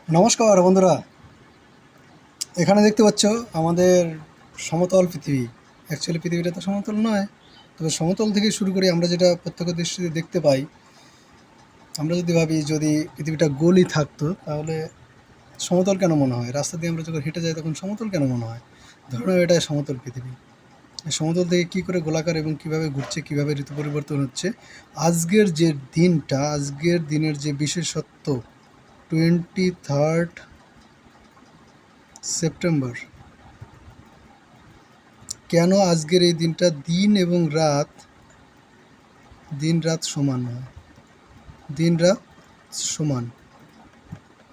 নমস্কার বন্ধুরা, এখানে দেখতে পাচ্ছ আমাদের সমতল পৃথিবী। অ্যাকচুয়ালি পৃথিবীটা তো সমতল নয়, তবে সমতল থেকে শুরু করে আমরা যেটা প্রত্যক্ষ দৃষ্টিতে দেখতে পাই, আমরা যদি ভাবি যদি পৃথিবীটা গোলই থাকতো তাহলে সমতল কেন মনে হয়? রাস্তা দিয়ে আমরা যখন হেঁটে যাই তখন সমতল কেন মনে হয়? ধরে নাও এটাই সমতল পৃথিবী। এই সমতল থেকে কী করে গোলাকার এবং কীভাবে ঘুরছে, কীভাবে ঋতু পরিবর্তন হচ্ছে, আজকের দিনের যে বিশেষত্ব 23 সেপ্টেম্বর, কেন আজকের এই দিনটা দিন এবং রাত সমান হয়, দিন রাত সমান,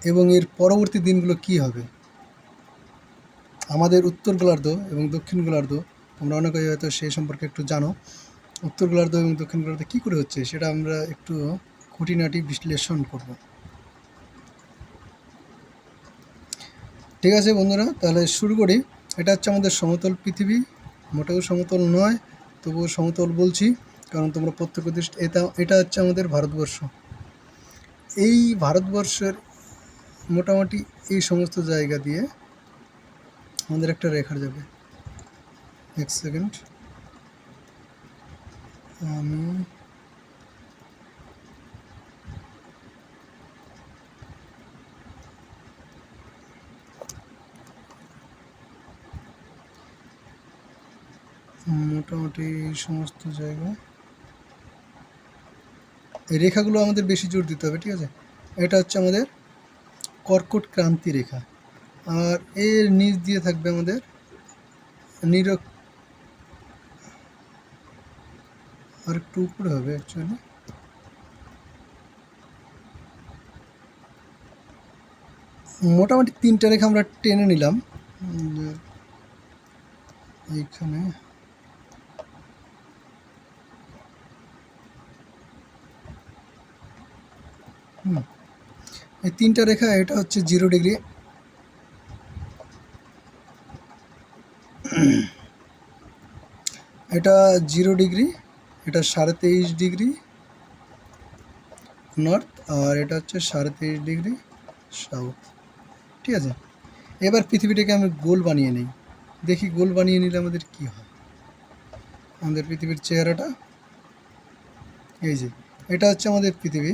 এবং এর পরবর্তী দিনগুলো কি হবে? আমাদের উত্তর গোলার্ধ এবং দক্ষিণ গোলার্ধ, তোমরা অনেকেই হয়তো সেই সম্পর্কে একটু জানো। উত্তর গোলার্ধ এবং দক্ষিণ গোলার্ধে কী করে হচ্ছে সেটা আমরা একটু খুঁটিনাটি বিশ্লেষণ করব। ঠিক আছে বন্ধুরা, তাহলে শুরু করি। এটা হচ্ছে আমাদের সমতল পৃথিবী, মোটেও সমতল নয়, তবুও সমতল বলছি কারণ তোমরা প্রত্যক্ষ দৃষ্টি, এটা হচ্ছে আমাদের ভারতবর্ষ। এই ভারতবর্ষের মোটামুটি এই সমস্ত জায়গা দিয়ে আমাদের একটা রেখা যাবে। এক সেকেন্ড, আমি মোটামুটি এই সমস্ত জায়গা, এই রেখাগুলো আমাদের বেশি জোর দিতে হবে। ঠিক আছে, এটা হচ্ছে আমাদের কর্কট ক্রান্তি রেখা, আর এর নিচ দিয়ে থাকবে আমাদের আর একটু উপরে হবে অ্যাকচুয়ালি, মোটামুটি 3টা রেখা আমরা টেনে নিলাম এইখানে। এই 3টা রেখা, এটা হচ্ছে 0 ডিগ্রি, এটা 0 ডিগ্রি, এটা 23.5 ডিগ্রি নর্থ, আর এটা হচ্ছে 23.5 ডিগ্রি সাউথ। ঠিক আছে, এবার পৃথিবীটাকে আমি গোল বানিয়ে নিই, দেখি গোল বানিয়ে নিলে আমাদের কি হয়। আমাদের পৃথিবীর চেহারাটা এই যে, এটা হচ্ছে আমাদের পৃথিবী।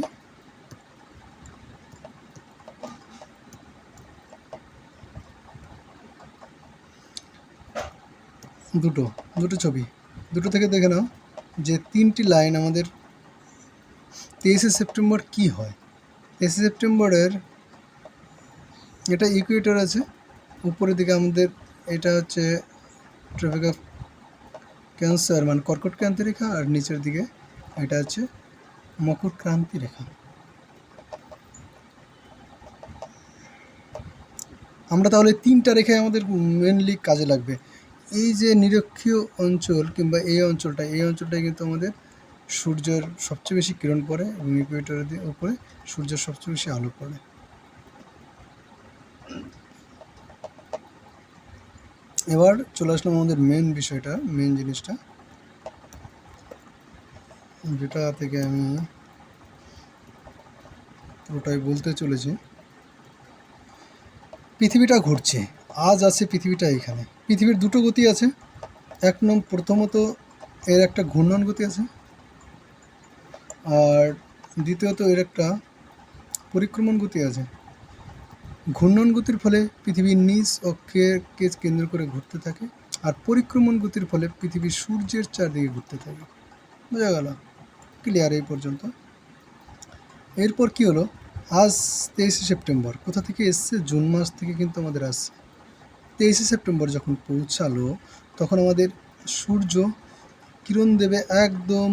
দুটো ছবি, দুটো থেকে দেখে নাও যে 3টি লাইন আমাদের 23শে সেপ্টেম্বর কি হয়। 23শে সেপ্টেম্বরের এটা ইকুয়েটর আছে, উপরের দিকে আমাদের এটা হচ্ছে ট্রপিক অফ ক্যান্সার মানে কর্কট ক্রান্তি রেখা, আর নিচের দিকে এটা হচ্ছে মকর ক্রান্তি রেখা। আমরা তাহলে 3টা রেখায় আমাদের মেনলি কাজে লাগবে। এই যে নিরক্ষীয় অঞ্চল কিংবা এই অঞ্চলটায় কিন্তু আমাদের সূর্যের সবচেয়ে বেশি কিরণ পড়ে এবং ইকুয়েটরের উপরে সূর্যের সবচেয়ে বেশি আলো পড়ে। এবার চলে আসলাম আমাদের মেন বিষয়টা, মেন জিনিসটা যেটা থেকে আমি পুরোটাই বলতে চলেছি। পৃথিবীটা ঘুরছে, আজ আছে পৃথিবীটা এখানে। পৃথিবীর দুটো গতি আছে, প্রথমত এর একটা ঘূর্ণন গতি আছে, আর দ্বিতীয়ত এর একটা পরিক্রমণ গতি আছে। ঘূর্ণন গতির ফলে পৃথিবীর নিজ অক্ষকে কেন্দ্র করে ঘুরতে থাকে, আর পরিক্রমণ গতির ফলে পৃথিবী সূর্যের চারদিকে ঘুরতে থাকে। বোঝা গেল? ক্লিয়ার এই পর্যন্ত? এরপর কি হলো, আজ 23শে সেপ্টেম্বর কোথা থেকে এসছে? জুন মাস থেকে কিন্তু আমাদের আসছে। 23শে সেপ্টেম্বর যখন পৌঁছালো তখন আমাদের সূর্য কিরণ দেবে একদম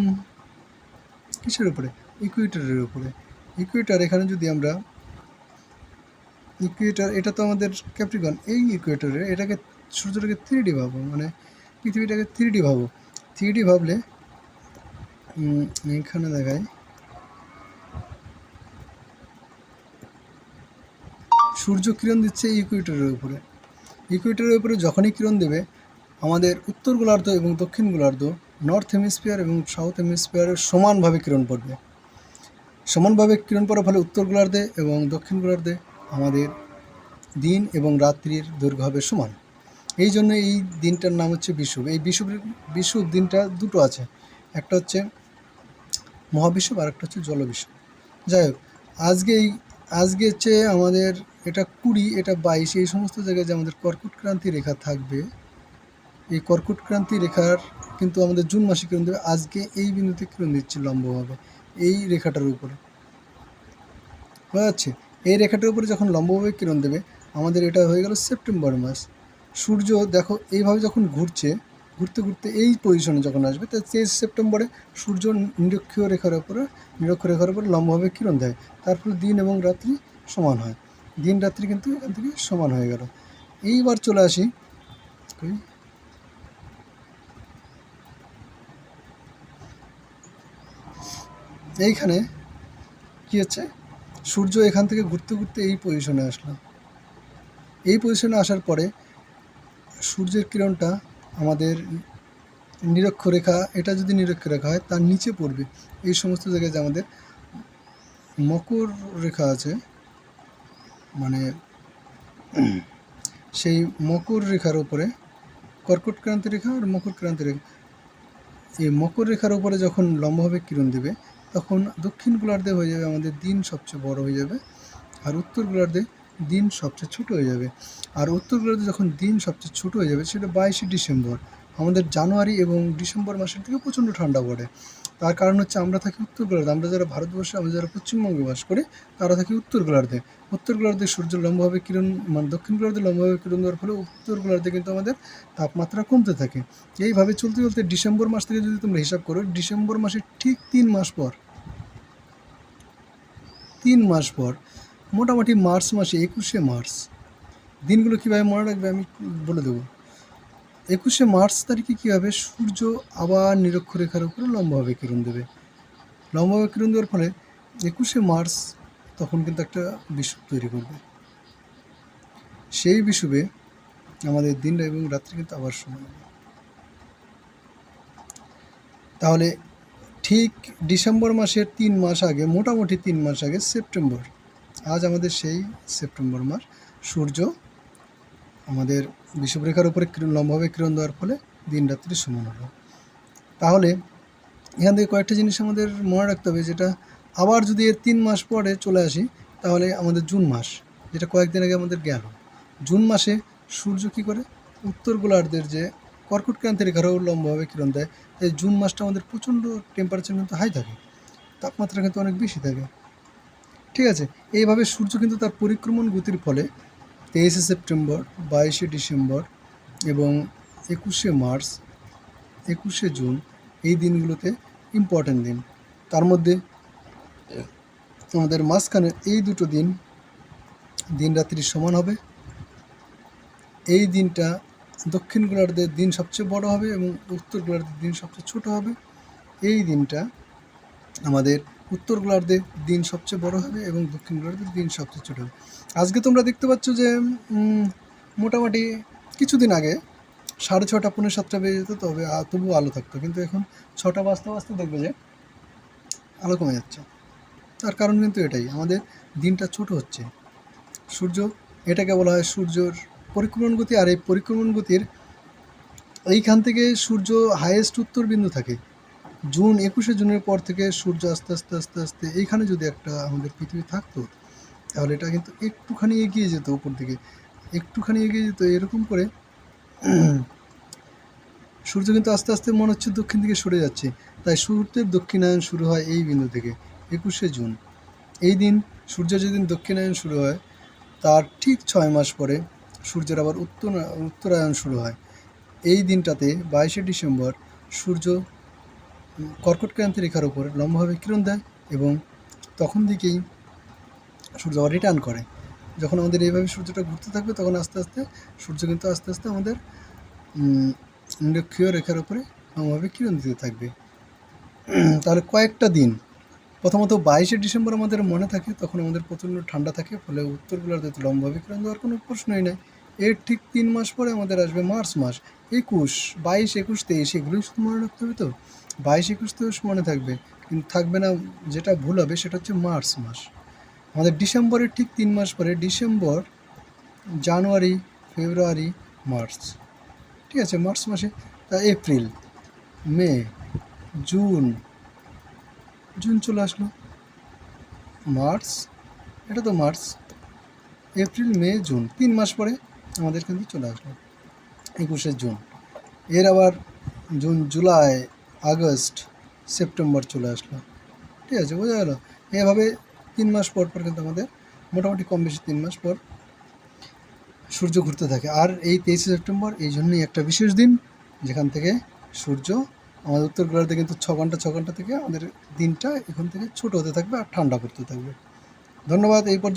কিসের উপরে? ইকুয়েটরের উপরে। ইকুয়েটর, এখানে যদি আমরা ইকুয়েটর, এটা তো আমাদের ক্যাপ্রিকন, এই ইকুয়েটরে এটাকে সূর্যটাকে 3D ভাবো, মানে পৃথিবীটাকে 3D ভাবো। 3D ভাবলে এখানে দেখায় সূর্য কিরণ দিচ্ছে ইকুয়েটরের উপরে। ইকুয়েটরের উপরে যখনই কিরণ দেবে আমাদের উত্তর গোলার্ধ এবং দক্ষিণ গোলার্ধ, নর্থ হেমিস্ফিয়ার এবং সাউথ হেমিস্ফিয়ারের সমানভাবে কিরণ পড়বে। সমানভাবে কিরণ পড়ার ফলে উত্তর গোলার্ধে এবং দক্ষিণ গোলার্ধে আমাদের দিন এবং রাত্রির দৈর্ঘ্য হবে সমান। এই জন্য এই দিনটার নাম হচ্ছে বিষুব। এই বিষুব দিনটা দুটো আছে, একটা হচ্ছে মহাবিষুব আর একটা হচ্ছে জলবিষুব। যাই হোক, আজকে হচ্ছে আমাদের এটা 20, এটা 22, এই সমস্ত জায়গায় যে আমাদের কর্কট ক্রান্তি রেখা থাকবে, এই কর্কট ক্রান্তি রেখার কিন্তু আমাদের জুন মাসে কিরণ দেবে। আজকে এই বিন্দুতে কিরণ দিচ্ছে লম্বভাবে এই রেখাটার উপরে, বোঝা যাচ্ছে? এই রেখাটার উপরে যখন লম্বভাবে কিরণ দেবে আমাদের এটা হয়ে গেল সেপ্টেম্বর মাস। সূর্য দেখো এইভাবে যখন ঘুরতে ঘুরতে এই পজিশনে যখন আসবে, তাই 23 সেপ্টেম্বরে সূর্য নিরক্ষ রেখার উপরে লম্বভাবে কিরণ দেয়, তার ফলে দিন এবং রাত্রি সমান হয়। দিন রাত্রি কিন্তু এখান থেকে সমান হয়ে গেল। এইবার চলে আসি এইখানে কি হচ্ছে, সূর্য এখান থেকে ঘুরতে এই পজিশনে আসলো। এই পজিশনে আসার পরে সূর্যের কিরণটা আমাদের নিরক্ষরেখা, এটা যদি নিরক্ষরেখা হয় তার নিচে পড়বে। এই সমস্ত জায়গায় যে আমাদের মকর রেখা আছে, মানে সেই মকর রেখার উপরে কর্কট ক্রান্তি রেখা আর মকর ক্রান্তি রেখা, এই মকর রেখার উপরে যখন লম্বভাবে কিরণ দেবে তখন দক্ষিণ গোলার্ধে হয়ে যাবে আমাদের দিন সবচেয়ে বড় হয়ে যাবে, আর উত্তর গোলার্ধে দিন সবচেয়ে ছোট হয়ে যাবে। আর উত্তর গোলার্ধে যখন দিন সবচেয়ে ছোট হয়ে যাবে সেটা 22শে ডিসেম্বর। আমাদের জানুয়ারি এবং ডিসেম্বর মাসের দিকে প্রচণ্ড ঠান্ডা পড়ে। তার কারণ হচ্ছে আমরা থাকি উত্তর গোলার্ধে, আমরা যারা ভারতবর্ষে, আমরা যারা পশ্চিমবঙ্গে বাস করি তারা থাকি উত্তর গোলার্ধে। উত্তর গোলার্ধে সূর্য লম্বভাবে কিরণ, মানে দক্ষিণ গোলার্ধে লম্বভাবে কিরণ দেওয়ার ফলে উত্তর গোলার্ধে কিন্তু আমাদের তাপমাত্রা কমতে থাকে। এইভাবে চলতে ডিসেম্বর মাস থেকে যদি তোমরা হিসাব করো, ডিসেম্বর মাসের ঠিক 3 মাস পর মোটামুটি মার্চ মাসে 21শে মার্চ, দিনগুলো কীভাবে মনে রাখবে আমি বলে দেবো। 21শে মার্চ তারিখে কী হবে, সূর্য আবার নিরক্ষরেখার উপরে লম্বভাবে কিরণ দেবে। লম্বভাবে কিরণ দেওয়ার ফলে 21শে মার্চ তখন কিন্তু একটা বিষুব তৈরি করবে। সেই বিষুবে আমাদের দিন এবং রাত্রি কিন্তু আবার সমান হবে। তাহলে ঠিক ডিসেম্বর মাসের 3 মাস আগে, মোটামুটি 3 মাস আগে সেপ্টেম্বর, আজ আমাদের সেই সেপ্টেম্বর মাস, সূর্য আমাদের বিষুবরেখার উপরে লম্বভাবে কিরণ দেওয়ার ফলে দিন রাত্রি সমান হলো। তাহলে এখান থেকে কয়েকটা জিনিস আমাদের মনে রাখতে হবে, যেটা আবার যদি এর 3 মাস পরে চলে আসি তাহলে আমাদের জুন মাস, যেটা কয়েকদিন আগে আমাদের গেল। জুন মাসে সূর্য কী করে, উত্তর গোলার্ধের যে কর্কট ক্রান্তি রেখারও লম্বভাবে কিরণ দেয়, তাই জুন মাসটা আমাদের প্রচণ্ড টেম্পারেচার কিন্তু হাই থাকে, তাপমাত্রা কিন্তু অনেক বেশি থাকে। ঠিক আছে, এইভাবে সূর্য কিন্তু তার পরিক্রমণ গতির ফলে 23শে সেপ্টেম্বর, 22শে ডিসেম্বর এবং 21শে মার্চ, 21শে জুন, এই দিনগুলোতে ইম্পর্ট্যান্ট দিন। তার মধ্যে আমাদের মাঝখানে এই দুটো দিন, দিন রাত্রি সমান হবে। এই দিনটা দক্ষিণ গোলার্ধের দিন সবচেয়ে বড় হবে এবং উত্তর গোলার্ধের দিন সবচেয়ে ছোট হবে। এই দিনটা আমাদের উত্তর গোলার্ধের দিন সবচেয়ে বড় হবে এবং দক্ষিণ গোলার্ধের দিন সবচেয়ে ছোট হবে। আজকে তোমরা দেখতে পাচ্ছ যে মোটামুটি কিছুদিন আগে 6:30 পৌনে 7টা বেজে যেত, তবে তবুও আলো থাকতো, কিন্তু এখন 6টা বাজতে দেখবে যে আলো কমে যাচ্ছে। তার কারণ কিন্তু এটাই, আমাদের দিনটা ছোট হচ্ছে। সূর্য, এটাকে বলা হয় সূর্যর পরিক্রমণ গতি। আর এই পরিক্রমণ গতির এইখান থেকে সূর্য হাইয়েস্ট উত্তর বিন্দু থাকে। 21শে জুনের পর থেকে সূর্য আস্তে আস্তে এইখানে যদি একটা আমাদের পৃথিবী থাকতো তাহলে এটা কিন্তু একটুখানি এগিয়ে যেত, উপর দিকে একটুখানি এগিয়ে যেত। এরকম করে সূর্য কিন্তু আস্তে আস্তে মনে হচ্ছে দক্ষিণ দিকে সরে যাচ্ছে। তাই সূর্যের দক্ষিণায়ন শুরু হয় এই বিন্দু থেকে, 21শে জুন। এই দিন সূর্য যেদিন দক্ষিণায়ন শুরু হয় তার ঠিক 6 মাস পরে সূর্যের আবার উত্তরায়ণ শুরু হয়। এই দিনটাতে 22শে ডিসেম্বর সূর্য কর্কট ক্রান্তি রেখার উপর লম্বভাবে কিরণ দেয় এবং তখন থেকেই সূর্য আবার রিটার্ন করে। যখন আমাদের এইভাবে সূর্যটা ঘুরতে থাকবে তখন আস্তে আস্তে সূর্য কিন্তু আস্তে আস্তে আমাদের নিরক্ষীয় রেখার উপরে লম্বভাবে কিরণ দিতে থাকবে। তাহলে কয়েকটা দিন, প্রথমত 22শে ডিসেম্বর আমাদের মনে থাকে, তখন আমাদের প্রচণ্ড ঠান্ডা থাকে, ফলে উত্তর গোলার্ধে লম্বভাবে কিরণ দেওয়ার কোনো প্রশ্নই নেই। এর ঠিক 3 মাস পরে আমাদের আসবে মার্চ মাস। 21, 22, 21, 23 এগুলোই শুধু মনে রাখতে হবে। তো 22, 21, 23 মনে থাকবে, কিন্তু থাকবে না, যেটা ভুল হবে সেটা হচ্ছে মার্চ মাস। আমাদের ডিসেম্বরের ঠিক 3 মাস পরে ডিসেম্বর, জানুয়ারি, ফেব্রুয়ারি, মার্চ, ঠিক আছে, মার্চ মাসে এপ্রিল, মে, জুন, জুন চলে আসলো, মার্চ, এটা তো মার্চ, এপ্রিল, মে, জুন, 3 মাস পরে আমাদের কিন্তু চলে আসলো 21শে জুন। এর আবার জুন, জুলাই, আগস্ট, সেপ্টেম্বর চলে আসলো, ঠিক আছে, বোঝা গেল। এভাবে 3 মাস পর পর কিন্তু আমাদের মোটামুটি কম বেশি 3 মাস পর সূর্য ঘুরতে থাকে। আর এই 23শে সেপ্টেম্বর এই জন্যই একটা বিশেষ দিন, যেখান থেকে সূর্য আমাদের উত্তর গোলার্ধে কিন্তু 6 ঘন্টা থেকে আমাদের দিনটা এখান থেকে ছোটো হতে থাকবে আর ঠান্ডা পড়তে থাকবে। ধন্যবাদ, এই পর্যন্ত।